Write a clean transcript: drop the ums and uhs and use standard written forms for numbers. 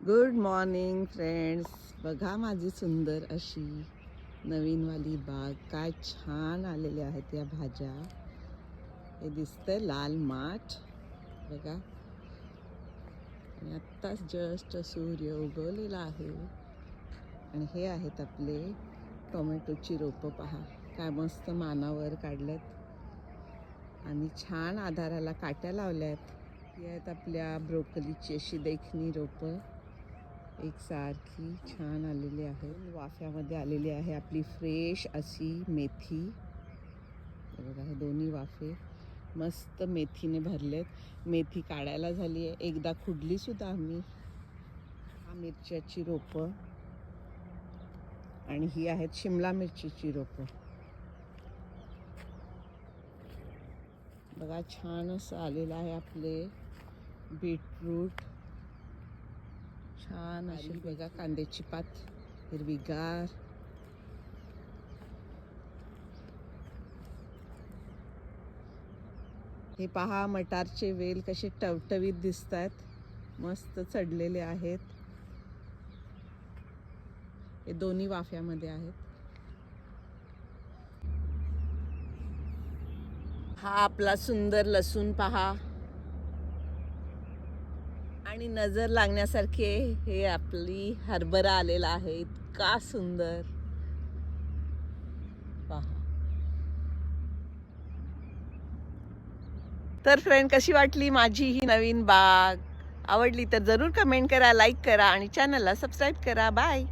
Good morning friends. बघा माझी सुंदर अशी नवीनवाली बाग. काय छान आलेले आहेत या भाज्या. हे दिसतंय लाल माठ बघा. आणि आत्ताच जस्ट सूर्य उगवलेला आहे. आणि हे आहेत आपले टोमॅटोची रोपं. पहा काय मस्त मानावर काढलेत आणि छान आधाराला काट्या लावल्यात. ही आहेत आपल्या ब्रोकलीची अशी देखणी रोपं. एक सारखी छान आलेली आहे. वाफ्यामध्ये आलेली आहे आपली फ्रेश अशी मेथी. बघा हे दोन्ही वाफे मस्त मेथीने भरलेत. मेथी काढायला झाली आहे. एकदा खुडली सुद्धा आम्ही. हा मिरच्याची रोपं आणि ही आहेत शिमला मिरचीची रोपं. बघा छान असं आलेलं आहे आपले बीटरूट. छान अशी बघा कांद्याची पात हिरवीगार. हे पहा मटारचे वेल कसे टवटवीत दिसतात. मस्त चढलेले आहेत. हे दोन्ही वाफ्यामध्ये आहेत. हा आपला सुंदर लसूण पहा. आणि नजर लागण्यासारखे हे आपली हरभरा आलेला आहे. इतका सुंदर पहा. तर फ्रेंड कशी वाटली माझी ही नवीन बाग? आवडली तर जरूर कमेंट करा, लाईक करा आणि चॅनलला सबस्क्राईब करा. बाय.